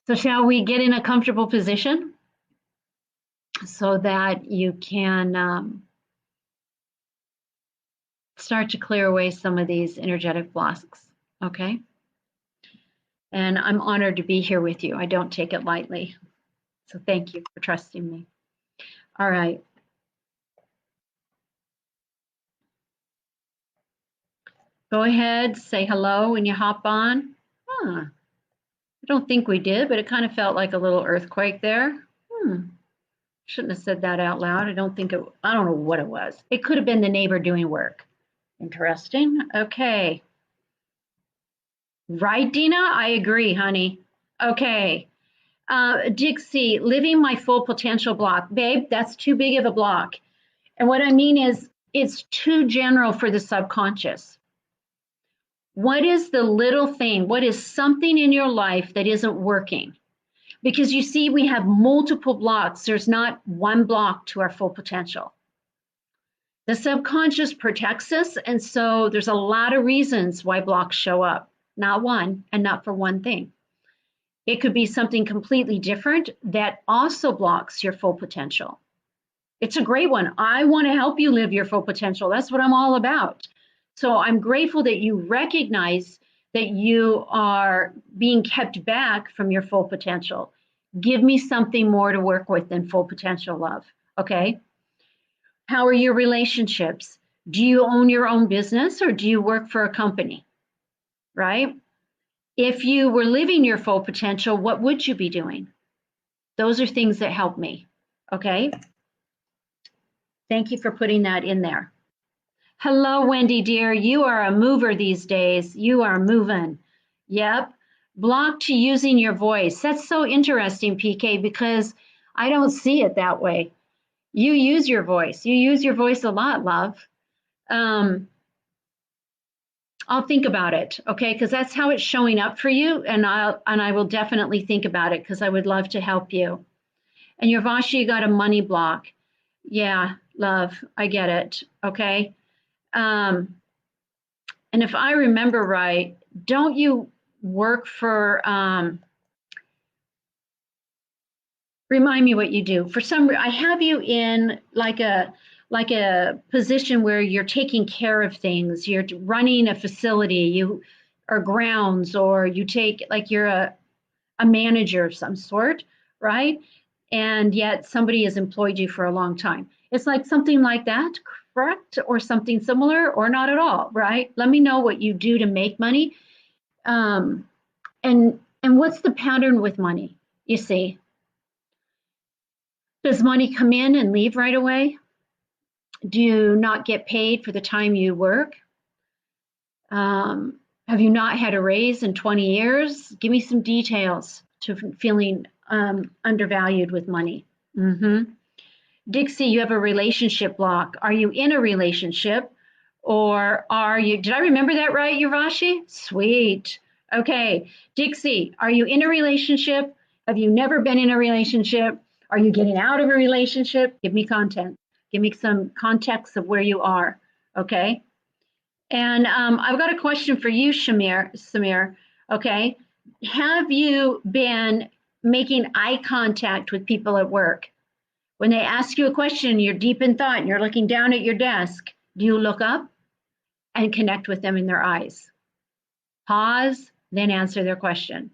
So shall we get in a comfortable position so that you can start to clear away some of these energetic blocks, okay? And I'm honored to be here with you. I don't take it lightly. So thank you for trusting me. All right. Go ahead, say hello when you hop on. Huh. I don't think we did, but it kind of felt like a little earthquake there. Shouldn't have said that out loud. I don't know what it was. It could have been the neighbor doing work. Interesting. Okay. Right, Dina? I agree, honey. Okay. Dixie, living my full potential block. Babe, that's too big of a block. And what I mean is it's too general for the subconscious. What is the little thing? What is something in your life that isn't working? Because you see, we have multiple blocks. There's not one block to our full potential. The subconscious protects us, and so there's a lot of reasons why blocks show up. Not one, and not for one thing. It could be something completely different that also blocks your full potential. It's a great one. I want to help you live your full potential. That's what I'm all about. So I'm grateful that you recognize that you are being kept back from your full potential. Give me something more to work with than full potential, love. Okay? How are your relationships? Do you own your own business or do you work for a company? Right? If you were living your full potential, what would you be doing? Those are things that help me. Okay? Thank you for putting that in there. Hello, Wendy, dear. You are a mover these days. You are moving. Yep. Block to using your voice. That's so interesting, PK, because I don't see it that way. You use your voice. You use your voice a lot, love. I'll think about it, okay? Because that's how it's showing up for you, and I will definitely think about it because I would love to help you. And your Vashi, you got a money block. Yeah, love, I get it, okay? And if I remember right, don't you work for, remind me what you do. For some, I have you in like a position where you're taking care of things. You're running a facility, you or grounds, or you take like you're a manager of some sort, right? And yet somebody has employed you for a long time. It's like something like that, correct? Or something similar, or not at all, right? Let me know what you do to make money. And what's the pattern with money? You see, does money come in and leave right away? Do you not get paid for the time you work? Have you not had a raise in 20 years? Give me some details to feeling undervalued with money. Dixie, you have a relationship block. Are you in a relationship or are you, did I remember that right, Yurashi? Sweet. Okay. Dixie, are you in a relationship? Have you never been in a relationship? Are you getting out of a relationship? Give me content. Give me some context of where you are. Okay. And I've got a question for you, Samir. Okay. Have you been making eye contact with people at work? When they ask you a question, you're deep in thought and you're looking down at your desk, do you look up and connect with them in their eyes? Pause, then answer their question.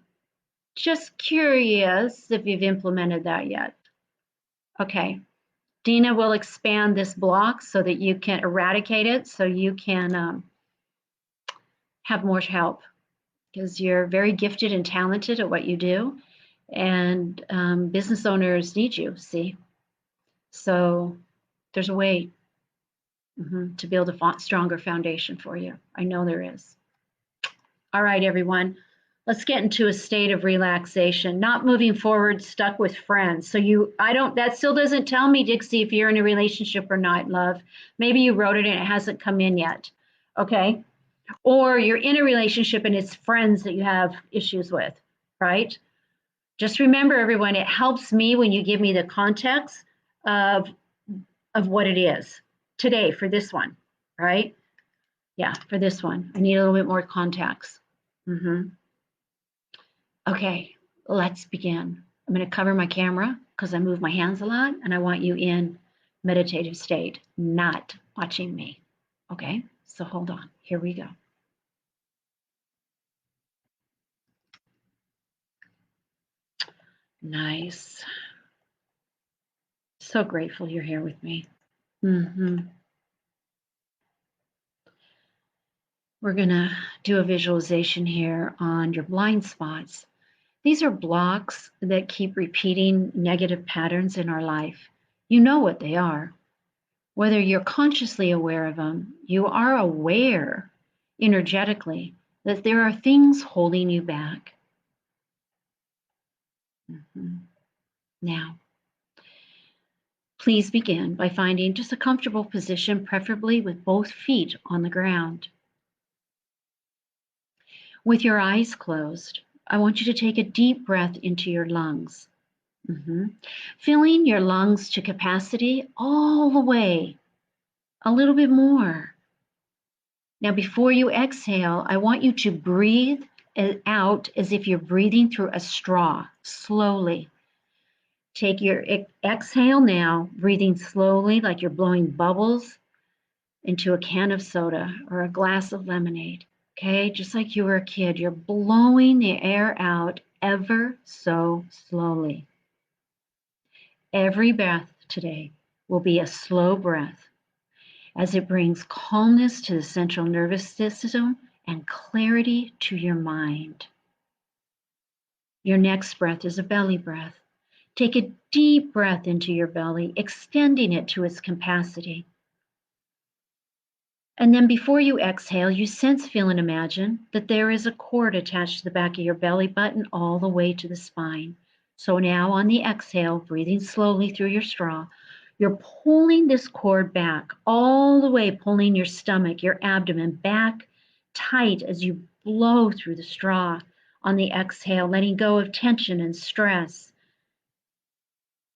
Just curious if you've implemented that yet. Okay. Dina will expand this block so that you can eradicate it, so you can have more help, because you're very gifted and talented at what you do, and business owners need you, see? So there's a way to build a stronger foundation for you. I know there is. All right, everyone. Let's get into a state of relaxation, not moving forward, stuck with friends. So that still doesn't tell me, Dixie, if you're in a relationship or not, love. Maybe you wrote it and it hasn't come in yet, okay? Or you're in a relationship and it's friends that you have issues with, right? Just remember, everyone, it helps me when you give me the context of what it is today for this one, right? Yeah, for this one. I need a little bit more context. Okay, Let's begin. I'm going to cover my camera because I move my hands a lot and I want you in meditative state, not watching me. Okay, so hold on. Here we go. Nice. So grateful you're here with me. We're going to do a visualization here on your blind spots. These are blocks that keep repeating negative patterns in our life. You know what they are. Whether you're consciously aware of them, you are aware energetically that there are things holding you back. Now, please begin by finding just a comfortable position, preferably with both feet on the ground. With your eyes closed, I want you to take a deep breath into your lungs. Filling your lungs to capacity all the way, a little bit more. Now, before you exhale, I want you to breathe out as if you're breathing through a straw, slowly. Take your exhale now, breathing slowly like you're blowing bubbles into a can of soda or a glass of lemonade. Okay, just like you were a kid, you're blowing the air out ever so slowly. Every breath today will be a slow breath as it brings calmness to the central nervous system and clarity to your mind. Your next breath is a belly breath. Take a deep breath into your belly, extending it to its capacity. And then before you exhale, you sense, feel, and imagine that there is a cord attached to the back of your belly button all the way to the spine. So now on the exhale, breathing slowly through your straw, you're pulling this cord back all the way, pulling your stomach, your abdomen back tight as you blow through the straw on the exhale, letting go of tension and stress,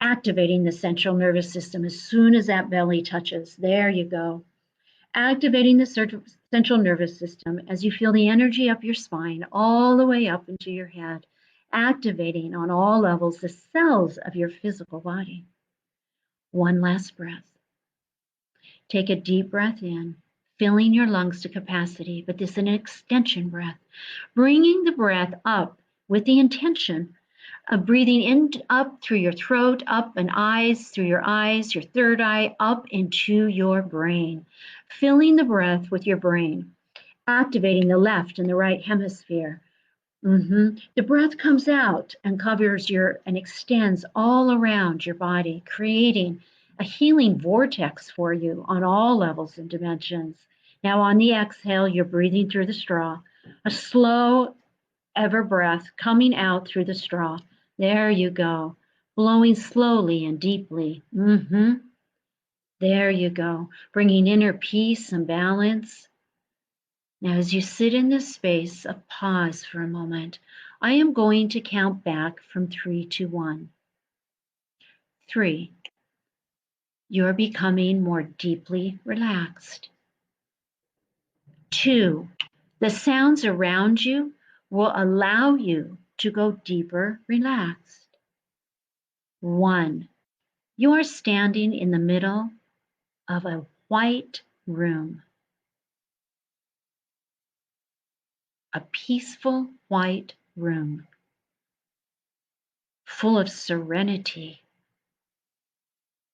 activating the central nervous system as soon as that belly touches. There you go. Activating the central nervous system as you feel the energy up your spine all the way up into your head, activating on all levels the cells of your physical body. One last breath. Take a deep breath in, filling your lungs to capacity, but this is an extension breath, bringing the breath up with the intention of breathing in up through your throat, up and eyes, through your eyes, your third eye, up into your brain, filling the breath with your brain, activating the left and the right hemisphere. The breath comes out and covers and extends all around your body, creating a healing vortex for you on all levels and dimensions. Now on the exhale, you're breathing through the straw, a slow ever breath coming out through the straw. There you go, blowing slowly and deeply. There you go, bringing inner peace and balance. Now, as you sit in this space of pause for a moment, I am going to count back from 3 to 1. 3, you're becoming more deeply relaxed. 2, the sounds around you will allow you to go deeper relaxed. 1, you are standing in the middle of a white room, a peaceful white room full of serenity,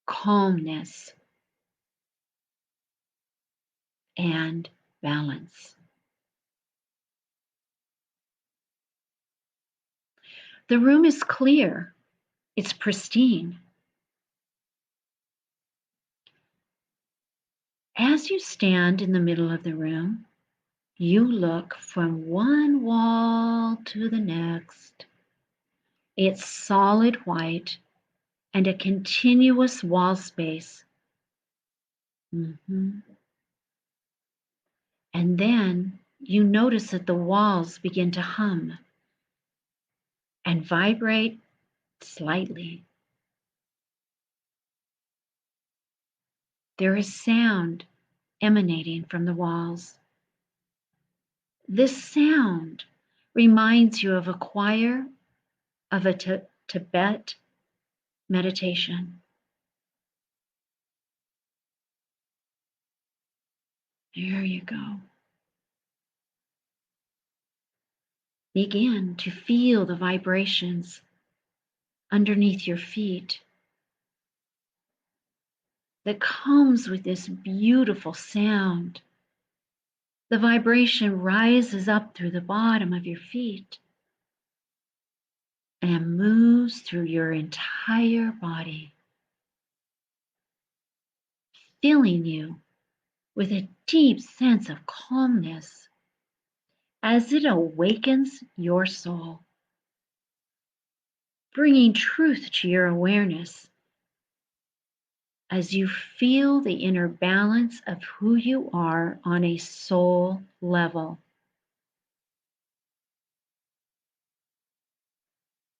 calmness, and balance. The room is clear, it's pristine. As you stand in the middle of the room, you look from one wall to the next. It's solid white and a continuous wall space. And then you notice that the walls begin to hum and vibrate slightly. There is sound emanating from the walls. This sound reminds you of a choir of a Tibet meditation. There you go. Begin to feel the vibrations underneath your feet that comes with this beautiful sound. The vibration rises up through the bottom of your feet and moves through your entire body, filling you with a deep sense of calmness as it awakens your soul, bringing truth to your awareness as you feel the inner balance of who you are on a soul level.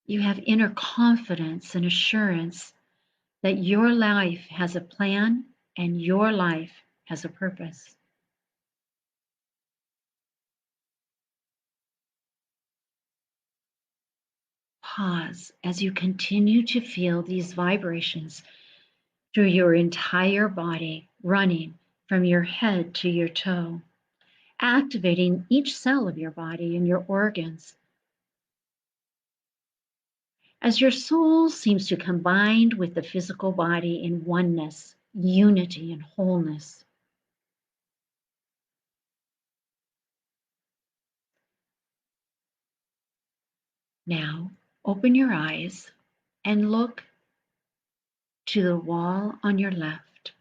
You have inner confidence and assurance that your life has a plan and your life has a purpose. Pause as you continue to feel these vibrations through your entire body, running from your head to your toe, activating each cell of your body and your organs. As your soul seems to combine with the physical body in oneness, unity, and wholeness. Now, open your eyes and look to the wall on your left,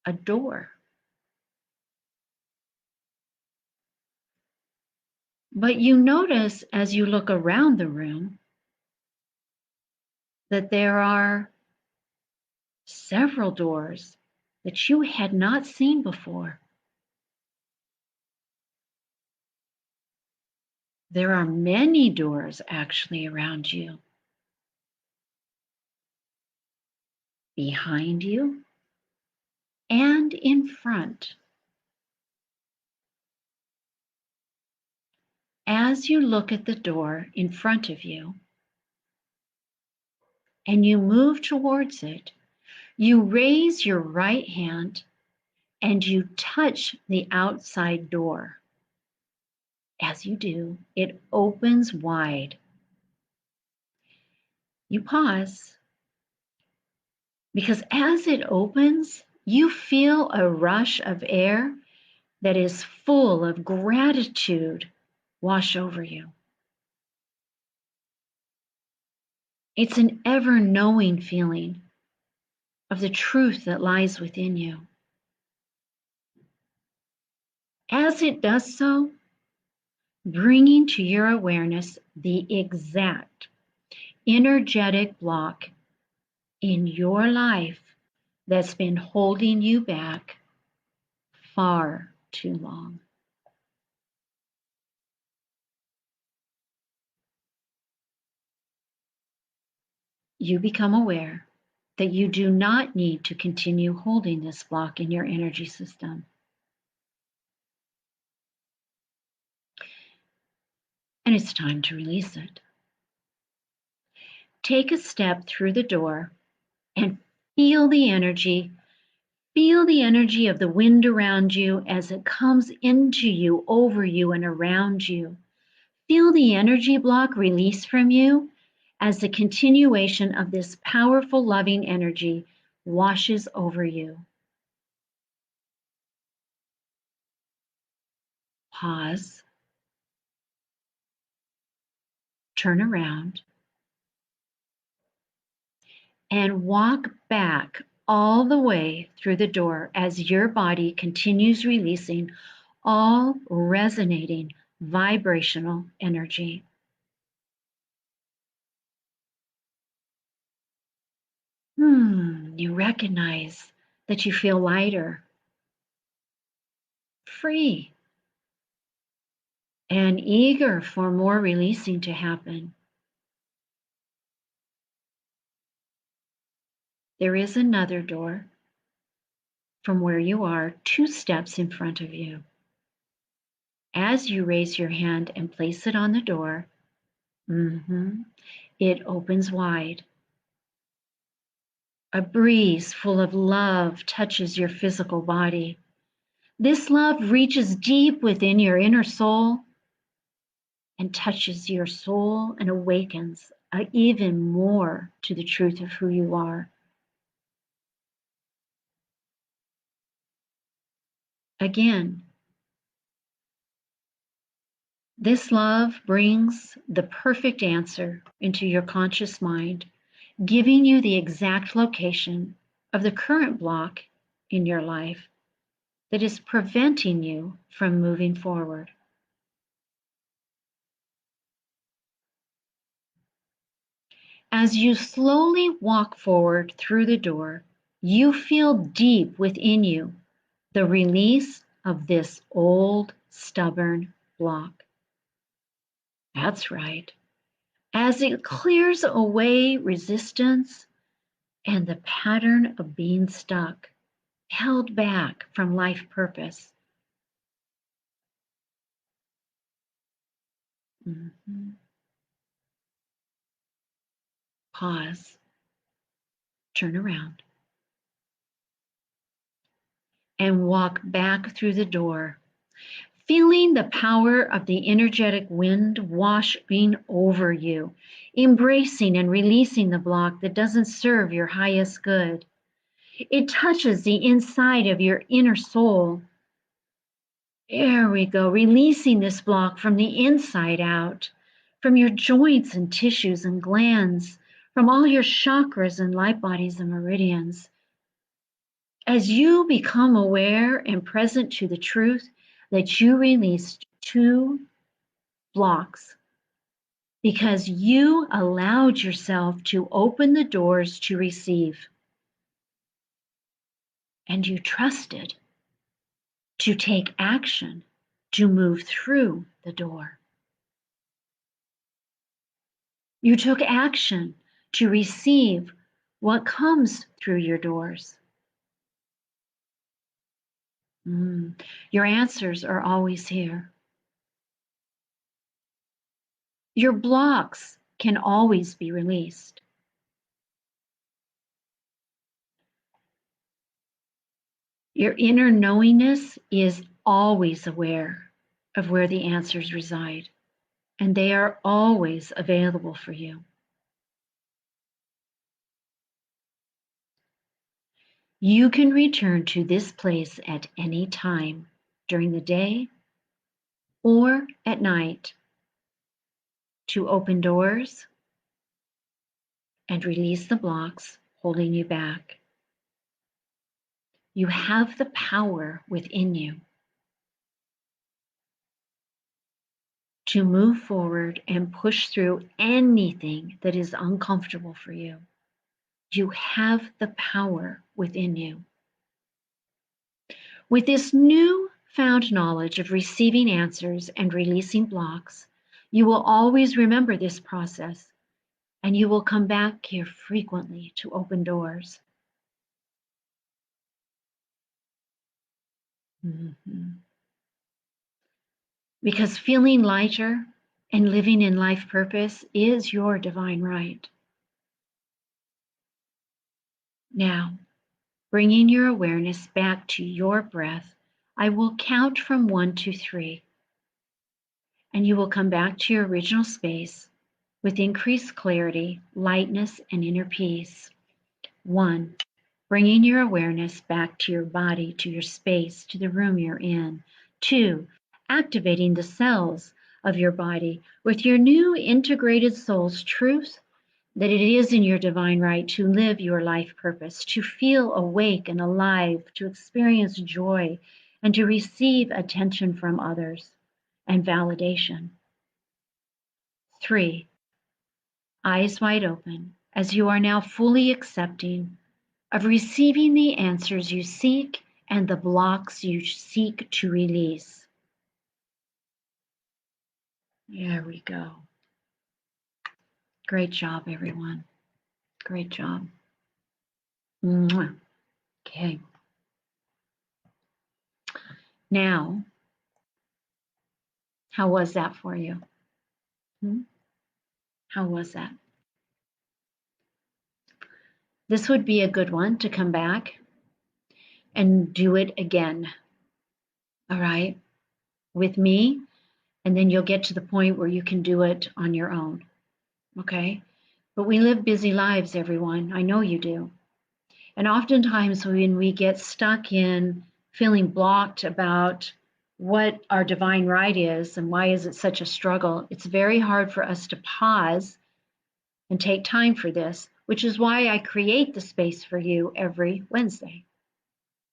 a door. But you notice as you look around the room that there are several doors that you had not seen before. There are many doors actually around you, behind you, and in front. As you look at the door in front of you and you move towards it, you raise your right hand and you touch the outside door. As you do, it opens wide. You pause because as it opens, you feel a rush of air that is full of gratitude wash over you. It's an ever knowing feeling of the truth that lies within you. As it does so, bringing to your awareness the exact energetic block in your life that's been holding you back far too long. You become aware that you do not need to continue holding this block in your energy system. And it's time to release it. Take a step through the door and feel the energy. Feel the energy of the wind around you as it comes into you, over you, and around you. Feel the energy block release from you as the continuation of this powerful, loving energy washes over you. Pause. Turn around. And walk back all the way through the door as your body continues releasing all resonating vibrational energy. You recognize that you feel lighter, free, and eager for more releasing to happen. There is another door from where you are, 2 steps in front of you. As you raise your hand and place it on the door, Mm-hmm. It opens wide. A breeze full of love touches your physical body. This love reaches deep within your inner soul and touches your soul and awakens even more to the truth of who you are. Again, this love brings the perfect answer into your conscious mind, giving you the exact location of the current block in your life that is preventing you from moving forward. As you slowly walk forward through the door, you feel deep within you the release of this old, stubborn block. That's right. As it clears away resistance and the pattern of being stuck, held back from life purpose. Mhm. Pause, turn around, and walk back through the door, feeling the power of the energetic wind washing over you, embracing and releasing the block that doesn't serve your highest good. It touches the inside of your inner soul. There we go, releasing this block from the inside out, from your joints and tissues and glands, from all your chakras and light bodies and meridians. As you become aware and present to the truth that you released two blocks because you allowed yourself to open the doors to receive and you trusted to take action to move through the door. You took action to receive what comes through your doors. Your answers are always here. Your blocks can always be released. Your inner knowingness is always aware of where the answers reside, and they are always available for you. You can return to this place at any time during the day or at night to open doors and release the blocks holding you back. You have the power within you to move forward and push through anything that is uncomfortable for you. You have the power within you. With this new found knowledge of receiving answers and releasing blocks, you will always remember this process and you will come back here frequently to open doors. Mhm. Because feeling lighter and living in life purpose is your divine right. Now, bringing your awareness back to your breath, I will count from 1 to 3, and you will come back to your original space with increased clarity, lightness, and inner peace. 1, bringing your awareness back to your body, to your space, to the room you're in. 2, activating the cells of your body with your new integrated soul's truth that it is in your divine right to live your life purpose, to feel awake and alive, to experience joy, and to receive attention from others and validation. 3, eyes wide open as you are now fully accepting of receiving the answers you seek and the blocks you seek to release. There we go. Great job, everyone. Great job. Mwah. Okay. Now, how was that for you? Hmm? How was that? This would be a good one to come back and do it again. All right, with me, and then you'll get to the point where you can do it on your own. Okay? But we live busy lives, everyone. I know you do. And oftentimes, when we get stuck in feeling blocked about what our divine right is and why is it such a struggle, it's very hard for us to pause and take time for this, which is why I create the space for you every Wednesday.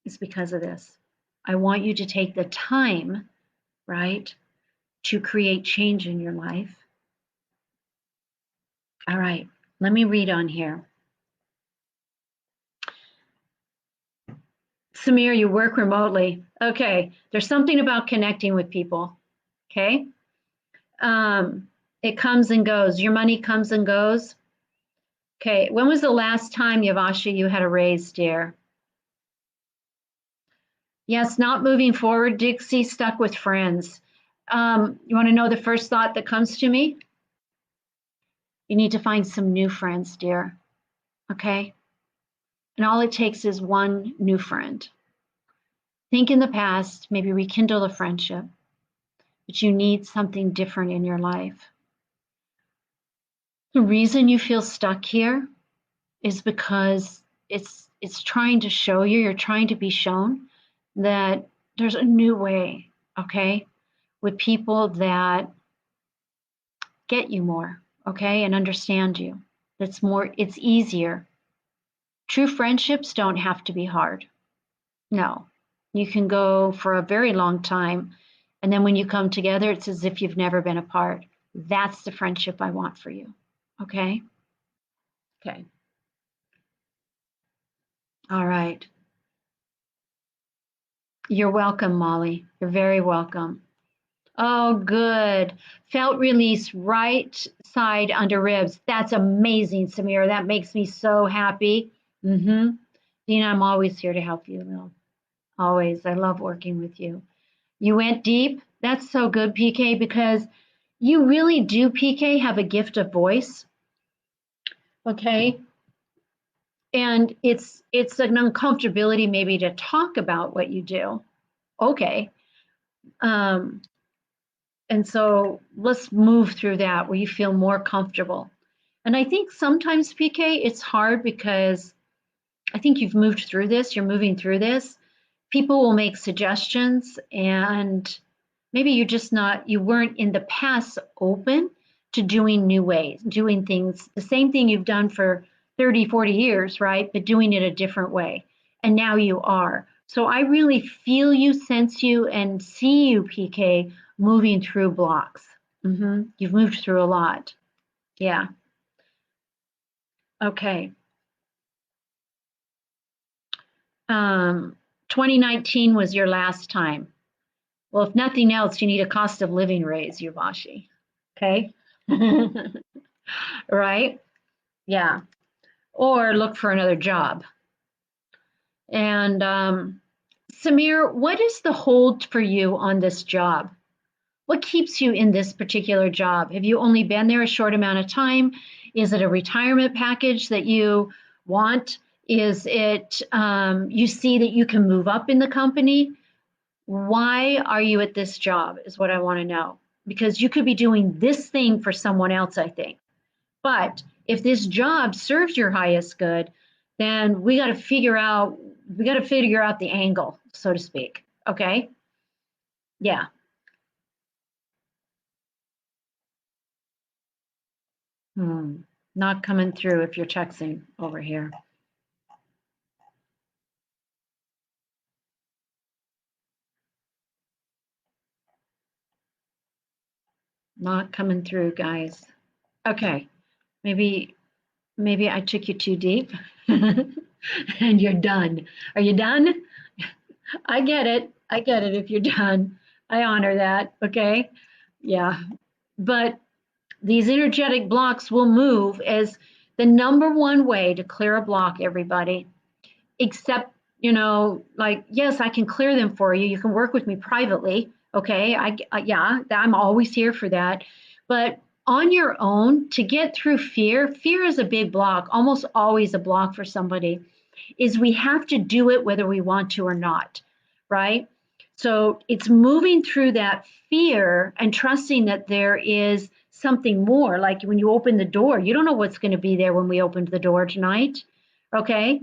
It's because of this. I want you to take the time, right, to create change in your life. All right, let me read on here. Samir, you work remotely. Okay, there's something about connecting with people. Okay, it comes and goes. Your money comes and goes. Okay, when was the last time, Yavashi, you had a raise, dear? Yes, not moving forward, Dixie, stuck with friends. You want to know the first thought that comes to me? You need to find some new friends, dear. Okay, and all it takes is one new friend. Think in the past, maybe rekindle a friendship, but you need something different in your life. The reason you feel stuck here is because it's trying to show you, you're trying to be shown that there's a new way, okay, with people that get you more, okay, and understand you. It's easier. True friendships don't have to be hard. No. You can go for a very long time, and then when you come together, it's as if you've never been apart. That's the friendship I want for you. Okay? Okay. All right. You're welcome, Molly. You're very welcome. Oh, good. Felt release right side under ribs. That's amazing, Samira. That makes me so happy. Mm-hmm. Dina, I'm always here to help you, Lil. Always. I love working with you. You went deep. That's so good, PK, because you really do, PK, have a gift of voice. Okay. And it's an uncomfortability maybe to talk about what you do. Okay. Um, and so let's move through that where you feel more comfortable. And I think sometimes, PK, it's hard because I think you've moved through this, you're moving through this. People will make suggestions, and maybe you weren't in the past open to doing new ways, doing things, the same thing you've done for 30, 40 years, right? But doing it a different way. And now you are. So I really feel you, sense you, and see you, PK, moving through blocks. You've moved through a lot. Yeah. Okay. 2019 was your last time. Well, if nothing else, you need a cost of living raise, Yuvashi. Okay. Right? Yeah. Or look for another job. And Samir, what is the hold for you on this job? What keeps you in this particular job? Have you only been there a short amount of time? Is it a retirement package that you want? Is it you see that you can move up in the company? Why are you at this job is what I want to know. Because you could be doing this thing for someone else, I think. But if this job serves your highest good, then we got to figure out the angle, so to speak. Okay? Yeah. Hmm. Not coming through if you're texting over here. Not coming through, guys. Okay. Maybe I took you too deep and you're done. Are you done? I get it. I get it if you're done. I honor that. Okay. Yeah. But these energetic blocks will move as the number one way to clear a block, everybody. Except, like, yes, I can clear them for you. You can work with me privately. Okay. Yeah, I'm always here for that. But on your own to get through fear. Fear is a big block, almost always a block for somebody, is we have to do it whether we want to or not, right? So it's moving through that fear and trusting that there is something more. Like when you open the door, you don't know what's going to be there when we opened the door tonight. Okay.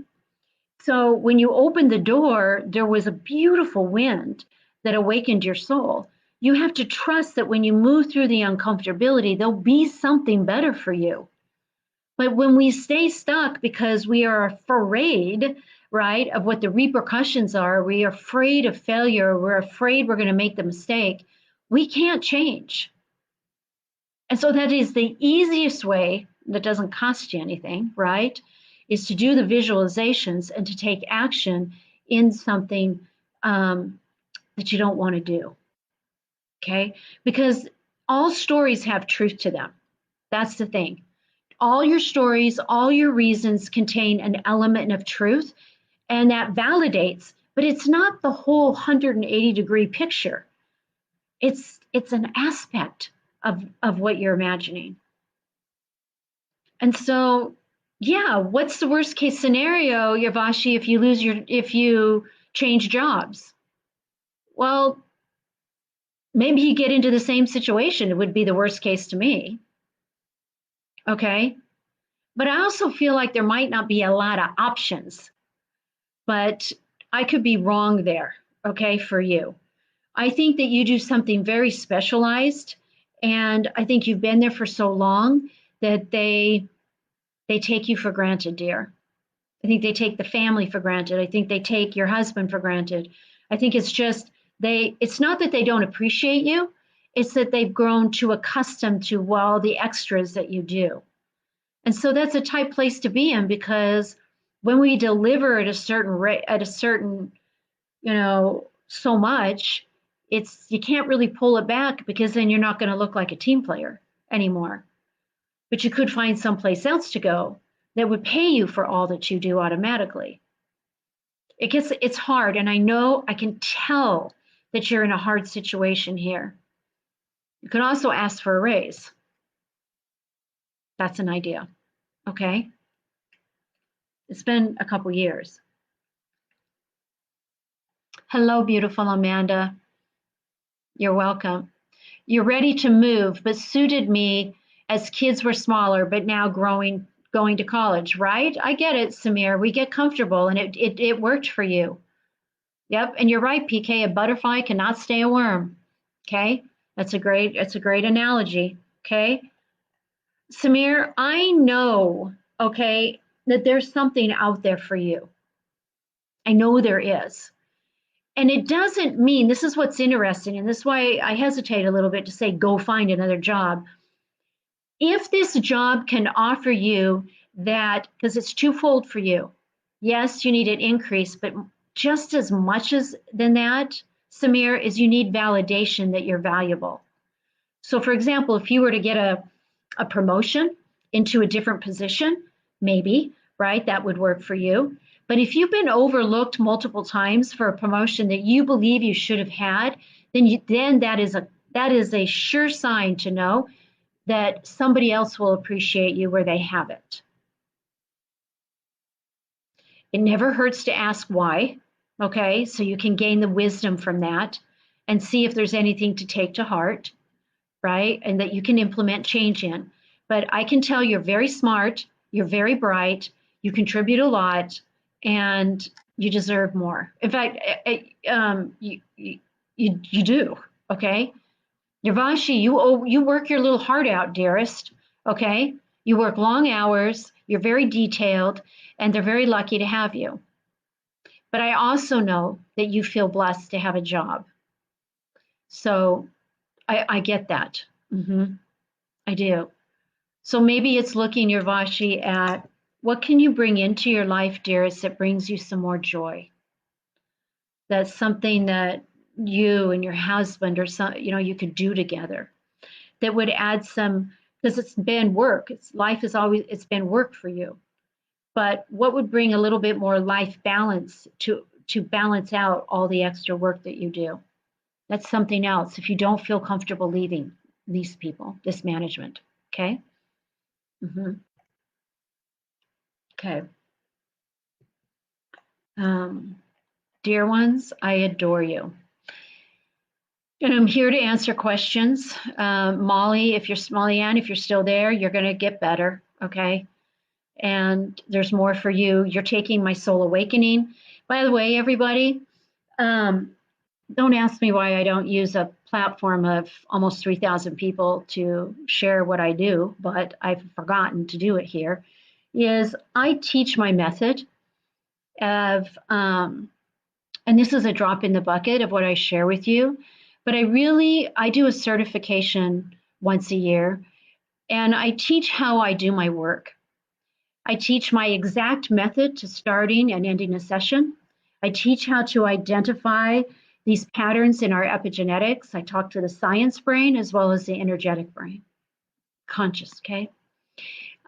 So when you opened the door, there was a beautiful wind that awakened your soul. You have to trust that when you move through the uncomfortability, there'll be something better for you. But when we stay stuck because we are afraid, right, of what the repercussions are, we are afraid of failure, we're afraid we're going to make the mistake, we can't change. And so that is the easiest way that doesn't cost you anything, right? Is to do the visualizations and to take action in something that you don't want to do. Okay? Because all stories have truth to them. That's the thing. All your stories, all your reasons contain an element of truth, and that validates, but it's not the whole 180-degree picture. It's an aspect of what you're imagining. And so, yeah, what's the worst case scenario, Yavashi, if you change jobs? Well, maybe you get into the same situation. It would be the worst case to me. Okay. But I also feel like there might not be a lot of options, but I could be wrong there. Okay. For you, I think that you do something very specialized. And I think you've been there for so long that they take you for granted, dear. I think they take the family for granted. I think they take your husband for granted. I think it's just it's not that they don't appreciate you, it's that they've grown too accustomed to all the extras that you do. And so that's a tight place to be in, because when we deliver at a certain rate, at a certain, so much, you can't really pull it back, because then you're not going to look like a team player anymore. But you could find someplace else to go that would pay you for all that you do automatically. It's hard, and I can tell that you're in a hard situation here. You can also ask for a raise. That's an idea. Okay. It's been a couple years. Hello, beautiful Amanda. You're welcome. You're ready to move, but suited me as kids were smaller, but now going to college, right? I get it, Samir. We get comfortable, and it worked for you. Yep, and you're right, PK. A butterfly cannot stay a worm. Okay, that's a great analogy. Okay, Samir, I know. Okay, that there's something out there for you. I know there is. And it doesn't mean, this is what's interesting, and this is why I hesitate a little bit to say go find another job. If this job can offer you that, because it's twofold for you. Yes, you need an increase, but just as much as than that, Samir, is you need validation that you're valuable. So for example, if you were to get a promotion into a different position, maybe, right, that would work for you. But if you've been overlooked multiple times for a promotion that you believe you should have had, then that is a sure sign to know that somebody else will appreciate you where they haven't. It never hurts to ask why, okay? So you can gain the wisdom from that and see if there's anything to take to heart, right? And that you can implement change in. But I can tell you're very smart, you're very bright, you contribute a lot, and you deserve more. In fact, you do, okay? Yavashi, you work your little heart out, dearest, okay? You work long hours, you're very detailed, and they're very lucky to have you. But I also know that you feel blessed to have a job. So I get that. I do. So maybe it's looking, Yavashi, at what can you bring into your life, dearest, that brings you some more joy? That's something that you and your husband or you could do together that would add some, because it's been work. It's been work for you. But what would bring a little bit more life balance to balance out all the extra work that you do? That's something else if you don't feel comfortable leaving these people, this management. Okay. Mm-hmm. Okay. Um, Dear ones, I adore you. And I'm here to answer questions. Molly, Molly Ann, if you're still there, you're going to get better. Okay. And there's more for you. You're taking my soul awakening. By the way, everybody, um, don't ask me why I don't use a platform of almost 3,000 people to share what I do, but I've forgotten to do it here. Is I teach my method of, and this is a drop in the bucket of what I share with you, but I do a certification once a year, and I teach how I do my work. I teach my exact method to starting and ending a session. I teach how to identify these patterns in our epigenetics. I talk to the science brain as well as the energetic brain, conscious, okay?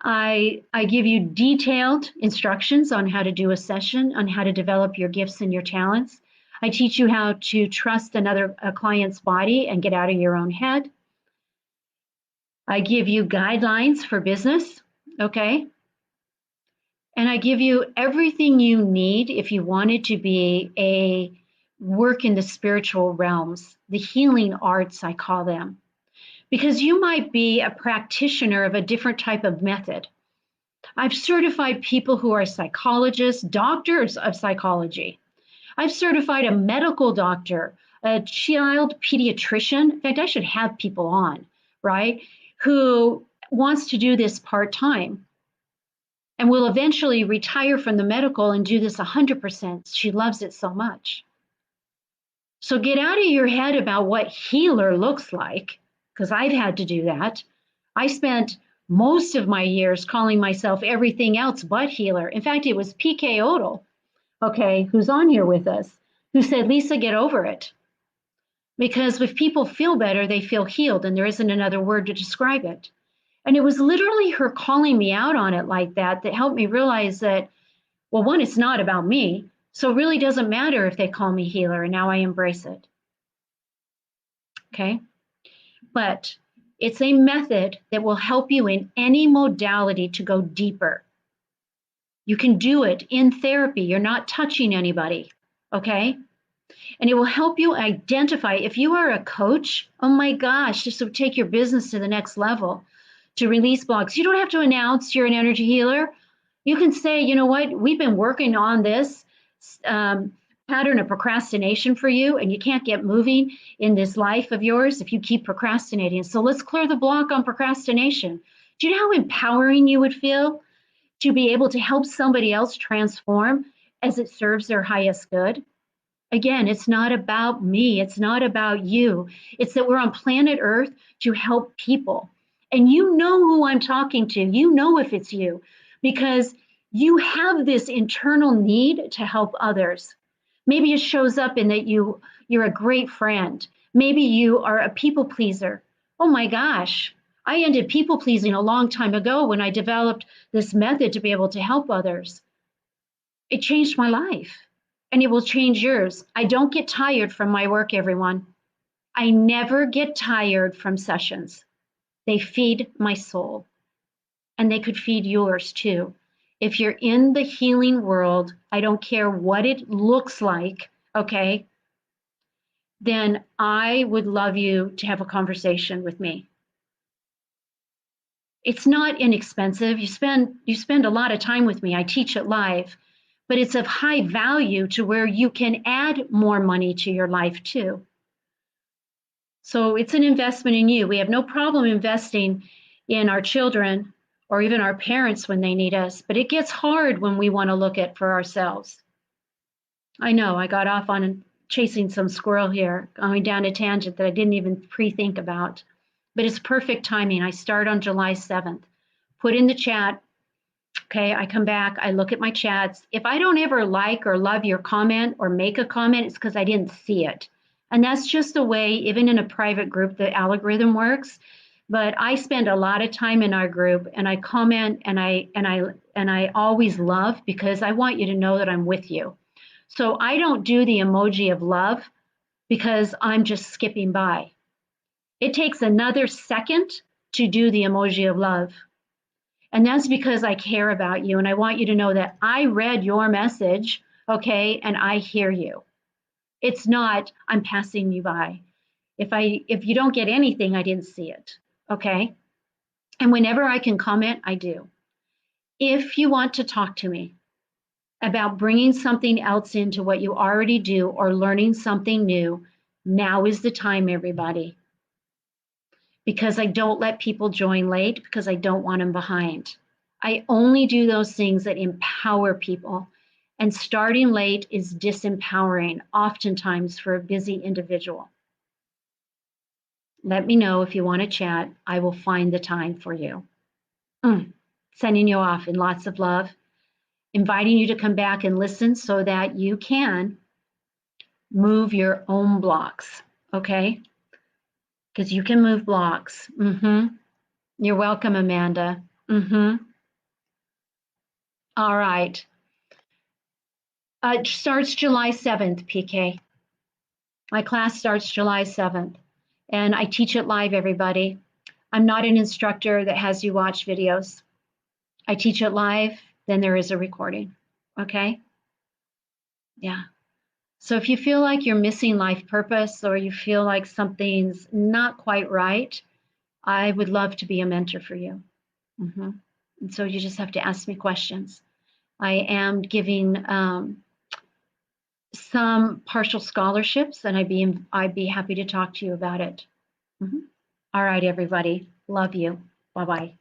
I give you detailed instructions on how to do a session, on how to develop your gifts and your talents. I teach you how to trust a client's body and get out of your own head. I give you guidelines for business, okay? And I give you everything you need if you wanted to be a work in the spiritual realms, the healing arts, I call them. Because you might be a practitioner of a different type of method. I've certified people who are psychologists, doctors of psychology. I've certified a medical doctor, a child pediatrician. In fact, I should have people on, right, who wants to do this part time and will eventually retire from the medical and do this 100%. She loves it so much. So get out of your head about what healer looks like, because I've had to do that. I spent most of my years calling myself everything else but healer. In fact, it was PK Odell, okay, who's on here with us, who said, Lisa, get over it. Because if people feel better, they feel healed, and there isn't another word to describe it. And it was literally her calling me out on it like that that helped me realize that, well, one, it's not about me. So it really doesn't matter if they call me healer, and now I embrace it. Okay. But it's a method that will help you in any modality to go deeper. You can do it in therapy. You're not touching anybody. Okay. And it will help you identify if you are a coach. Oh my gosh, this will take your business to the next level to release blocks. You don't have to announce you're an energy healer. You can say, you know what, we've been working on this pattern of procrastination for you, and you can't get moving in this life of yours if you keep procrastinating. So let's clear the block on procrastination. Do you know how empowering you would feel to be able to help somebody else transform as it serves their highest good? Again, it's not about me. It's not about you. It's that we're on planet Earth to help people. And you know who I'm talking to. You know if it's you, because you have this internal need to help others. Maybe it shows up in that you're a great friend. Maybe you are a people pleaser. Oh my gosh, I ended people pleasing a long time ago when I developed this method to be able to help others. It changed my life, and it will change yours. I don't get tired from my work, everyone. I never get tired from sessions. They feed my soul, and they could feed yours too. If you're in the healing world, I don't care what it looks like, okay, then I would love you to have a conversation with me. It's not inexpensive. You spend a lot of time with me. I teach it live, but it's of high value to where you can add more money to your life too. So it's an investment in you. We have no problem investing in our children or even our parents when they need us, but it gets hard when we want to look at for ourselves. I know I got off on chasing some squirrel here, going down a tangent that I didn't even pre-think about, but it's perfect timing. I start on July 7th. Put in the chat. Okay, I come back, I look at my chats. If I don't ever like or love your comment or make a comment, it's because I didn't see it. And that's just the way, even in a private group, the algorithm works. But I spend a lot of time in our group, and I comment, and I always love, because I want you to know that I'm with you. So I don't do the emoji of love because I'm just skipping by. It takes another second to do the emoji of love. And that's because I care about you and I want you to know that I read your message, okay, and I hear you. It's not I'm passing you by. If you don't get anything, I didn't see it, okay? And whenever I can comment, I do. If you want to talk to me about bringing something else into what you already do or learning something new, now is the time, everybody. Because I don't let people join late because I don't want them behind. I only do those things that empower people. And starting late is disempowering, oftentimes for a busy individual. Let me know if you want to chat. I will find the time for you. Sending you off in lots of love, inviting you to come back and listen so that you can move your own blocks, okay? Because you can move blocks. You're welcome, Amanda. All right. It starts July 7th, PK. My class starts July 7th, and I teach it live, everybody. I'm not an instructor that has you watch videos. I teach it live, then there is a recording, okay? Yeah. So if you feel like you're missing life purpose or you feel like something's not quite right, I would love to be a mentor for you. And so you just have to ask me questions. I am giving some partial scholarships, and I'd be happy to talk to you about it. All right, everybody. Love you. Bye-bye.